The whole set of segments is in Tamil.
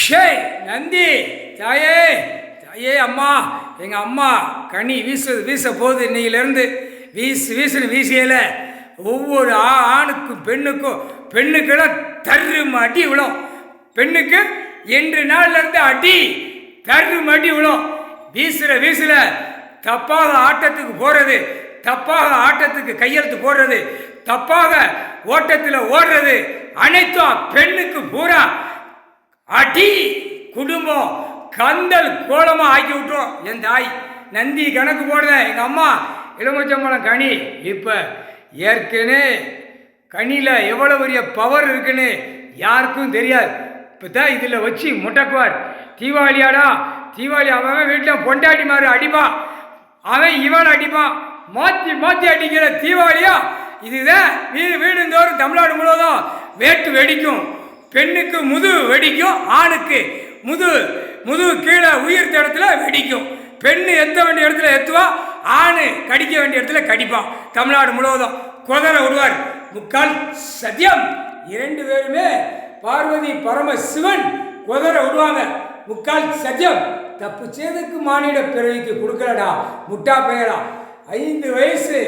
ஷே நந்தி தாயே தாயே அம்மா எங்கள் அம்மா கனி வீச போகுது இன்னையிலேருந்து வீசுன்னு வீசியல ஒவ்வொரு ஆணுக்கும் பெண்ணுக்கெல்லாம் தர்றும் அடி விழும். பெண்ணுக்கு 2 நாள்லேருந்து அடி தர்றும் அடி விழும். வீசுல தப்பாக ஆட்டத்துக்கு போகிறது, தப்பாக ஆட்டத்துக்கு கையெழுத்து போடுறது, தப்பாக ஓட்டத்தில் ஓடுறது அனைத்தும் பெண்ணுக்கு பூரா அடி குடும்பம் கந்தல் கோலமாக ஆக்கி விட்டுரும். என் தாய் நந்தி கணக்கு போடுத எங்கள் அம்மா எலுமிச்சம்பழம் கனி இப்போ ஏற்கனவே கனியில் எவ்வளோ பெரிய பவர் இருக்குன்னு யாருக்கும் தெரியாது. இப்போ தான் இதில் வச்சு முட்டைக்குவார். தீபாவளியாடா தீபாவளி அவன் வீட்டில் பொண்டாட்டி மாதிரி அடிப்பான், அவன் இவன் அடிப்பான், மாற்றி அடிக்கிற தீபாவளியா இதுதான். வீடுந்தோறும் தமிழ்நாடு முழுவதும் வேட்டு வெடிக்கும். பெண்ணுக்கு முதுகு வெடிக்கும், ஆணுக்கு முதுகு கீழே உயிர்த்த இடத்துல வெடிக்கும். பெண்ணு எத்த வேண்டிய இடத்துல எத்துவா, ஆணு கடிக்க வேண்டிய இடத்துல கடிப்பான். தமிழ்நாடு முழுவதும் குதிரை விடுவார். முக்கால் சத்தியம் 2 பேருமே பார்வதி பரமசிவன் குதிரை விடுவாங்க. முக்கால் சத்தியம் தப்பு செய்ததுக்கு மானிட பிறவிக்கு கொடுக்கலடா முட்டா பெயரா. 5 வயசு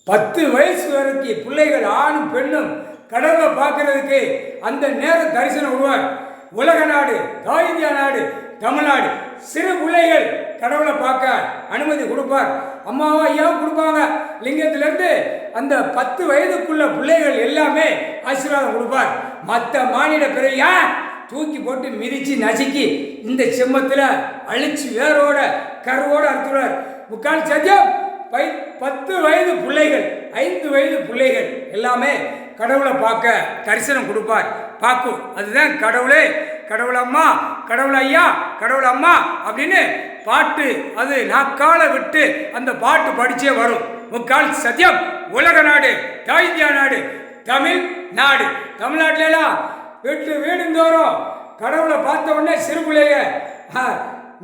10 வயசு வரைக்கும் பிள்ளைகள் ஆணும் பெண்ணும் கடவுளை பார்க்கறதுக்கு அந்த நேரம் தரிசனம் விடுவார். உலக நாடு இந்தியா நாடு தமிழ்நாடு சிறு பிள்ளைகள் கடவுளை பார்க்க அனுமதி கொடுப்பார். அம்மாவா ஐயாவும் கொடுப்பாங்க. லிங்கத்திலேருந்து அந்த 10 வயதுக்குள்ள பிள்ளைகள் எல்லாமே ஆசீர்வாதம் கொடுப்பார். மற்ற மானிட பிறையா தூக்கி போட்டு மிதித்து நசுக்கி இந்த செம்மத்தில் அழிச்சு வேரோட கருவோடு அறுத்துடுவார். முக்கால் சத்தியம் 10 வயது பிள்ளைகள் 5 வயது பிள்ளைகள் எல்லாமே கடவுளை பார்க்க தரிசனம் கொடுப்பார். பார்க்கும். அதுதான் கடவுளே, கடவுள் அம்மா, கடவுள் ஐயா, கடவுள் அம்மா அப்படின்னு பாட்டு. அது நாக்கால விட்டு அந்த பாட்டு படிச்சே வரும். முக்கால் சத்தியம் உலக நாடு இந்தியா நாடு தமிழ்நாடு. தமிழ்நாட்டிலாம் வீடுந்தோறும் கடவுளை பார்த்த உடனே சிறு பிள்ளைய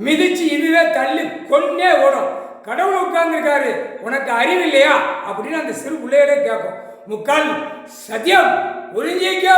மிதிச்சு இதுவே தள்ளி கொண்டே ஓடும். கடவுள் உட்கார்ந்துருக்காரு, உனக்கு அறிவு இல்லையா அப்படின்னு அந்த சிறு பிள்ளைகளே கேட்கும். முக்கால் சத்தியம் உறிஞ்சிக்கோ.